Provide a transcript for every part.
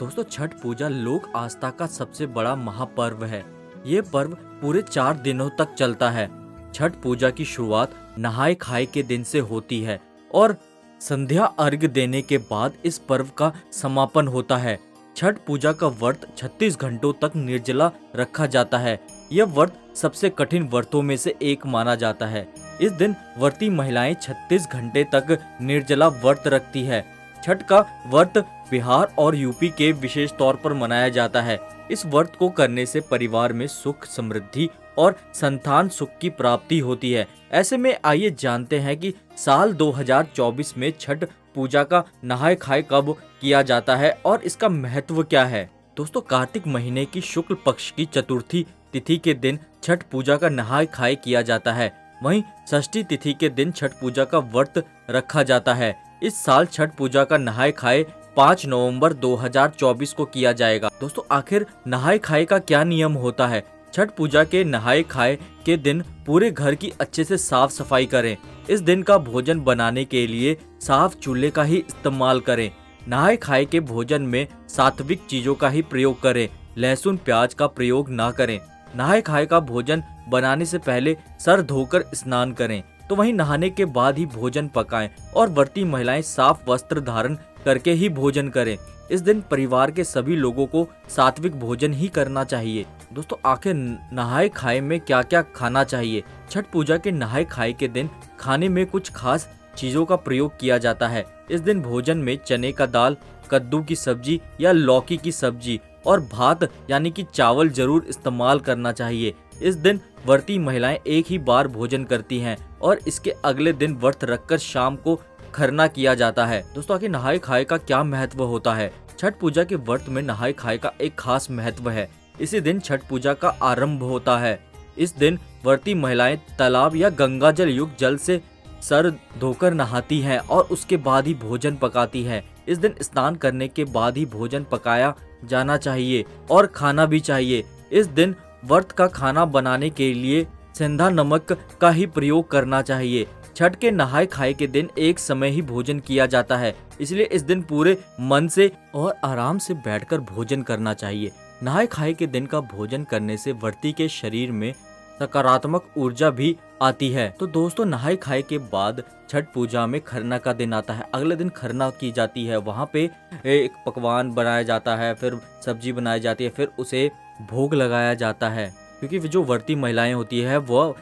दोस्तों छठ पूजा लोक आस्था का सबसे बड़ा महापर्व है। ये पर्व पूरे 4 दिनों तक चलता है। छठ पूजा की शुरुआत नहाय खाए के दिन से होती है और संध्या अर्घ्य देने के बाद इस पर्व का समापन होता है। छठ पूजा का व्रत 36 घंटों तक निर्जला रखा जाता है। यह व्रत सबसे कठिन व्रतों में से एक माना जाता है। इस दिन व्रती महिलाएं 36 घंटे तक निर्जला व्रत रखती है। छठ का व्रत बिहार और यूपी के विशेष तौर पर मनाया जाता है। इस व्रत को करने से परिवार में सुख, समृद्धि और संतान सुख की प्राप्ति होती है। ऐसे में आइए जानते हैं कि साल 2024 में छठ पूजा का नहाय खाए कब किया जाता है और इसका महत्व क्या है। दोस्तों कार्तिक महीने की शुक्ल पक्ष की चतुर्थी तिथि के दिन छठ पूजा का नहाय खाए किया जाता है। वहीं षष्ठी तिथि के दिन छठ पूजा का व्रत रखा जाता है। इस साल छठ पूजा का नहाय खाए 5 नवंबर 2024 को किया जाएगा। दोस्तों आखिर नहाय खाए का क्या नियम होता है। छठ पूजा के नहाय खाए के दिन पूरे घर की अच्छे से साफ सफाई करें। इस दिन का भोजन बनाने के लिए साफ चूल्हे का ही इस्तेमाल करें। नहाय खाए के भोजन में सात्विक चीजों का ही प्रयोग करें। लहसुन प्याज का प्रयोग ना करें। नहाय खाए का भोजन बनाने से पहले सर धोकर स्नान करें, तो वहीं नहाने के बाद ही भोजन पकाएं और व्रती महिलाएं साफ वस्त्र धारण करके ही भोजन करें। इस दिन परिवार के सभी लोगों को सात्विक भोजन ही करना चाहिए। दोस्तों आखिर नहाय खाए में क्या क्या खाना चाहिए। छठ पूजा के नहाय खाए के दिन खाने में कुछ खास चीजों का प्रयोग किया जाता है। इस दिन भोजन में चने का दाल, कद्दू की सब्जी या लौकी की सब्जी और भात यानी कि चावल जरूर इस्तेमाल करना चाहिए। इस दिन व्रती महिलाएं एक ही बार भोजन करती हैं और इसके अगले दिन व्रत रखकर शाम को खरना किया जाता है। दोस्तों आखिर नहाय खाए का क्या महत्व होता है। छठ पूजा के व्रत में नहाय खाए का एक खास महत्व है। इसी दिन छठ पूजा का आरंभ होता है। इस दिन व्रती महिलाएं तालाब या गंगा जल युक्त जल से सर धोकर नहाती हैं और उसके बाद ही भोजन पकाती हैं। इस दिन स्नान करने के बाद ही भोजन पकाया जाना चाहिए और खाना भी चाहिए। इस दिन व्रत का खाना बनाने के लिए सेंधा नमक का ही प्रयोग करना चाहिए। छठ के नहाय खाए के दिन एक समय ही भोजन किया जाता है, इसलिए इस दिन पूरे मन से और आराम से बैठकर भोजन करना चाहिए। नहाय खाए के दिन का भोजन करने से व्रती के शरीर में सकारात्मक ऊर्जा भी आती है। तो दोस्तों नहाय खाए के बाद छठ पूजा में खरना का दिन आता है। अगले दिन खरना की जाती है। वहाँ पे एक पकवान बनाया जाता है, फिर सब्जी बनाई जाती है, फिर उसे भोग लगाया जाता है। क्योंकि जो व्रती महिलाएं होती है वह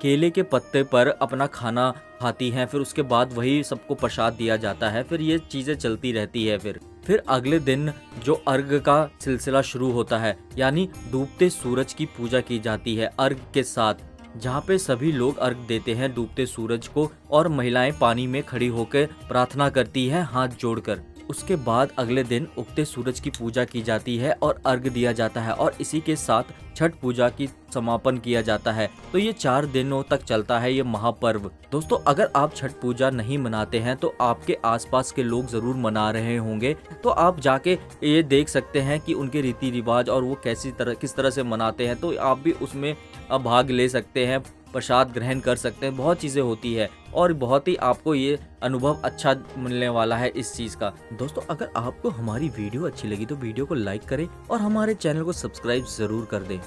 केले के पत्ते पर अपना खाना खाती हैं, फिर उसके बाद वही सबको प्रसाद दिया जाता है। फिर ये चीजें चलती रहती है। फिर अगले दिन जो अर्घ का सिलसिला शुरू होता है, यानी डूबते सूरज की पूजा की जाती है अर्घ के साथ, जहाँ पे सभी लोग अर्घ देते हैं डूबते सूरज को और महिलाएं पानी में खड़ी होकर प्रार्थना करती हैं हाथ जोड़कर। उसके बाद अगले दिन उगते सूरज की पूजा की जाती है और अर्घ दिया जाता है और इसी के साथ छठ पूजा की समापन किया जाता है। तो ये 4 दिनों तक चलता है ये महापर्व। दोस्तों अगर आप छठ पूजा नहीं मनाते हैं तो आपके आसपास के लोग जरूर मना रहे होंगे, तो आप जाके ये देख सकते हैं कि उनके रीति रिवाज और वो किस तरह से मनाते हैं, तो आप भी उसमें भाग ले सकते हैं, प्रसाद ग्रहण कर सकते हैं। बहुत चीज़ें होती है और बहुत ही आपको ये अनुभव अच्छा मिलने वाला है इस चीज़ का। दोस्तों अगर आपको हमारी वीडियो अच्छी लगी तो वीडियो को लाइक करें और हमारे चैनल को सब्सक्राइब जरूर कर दें।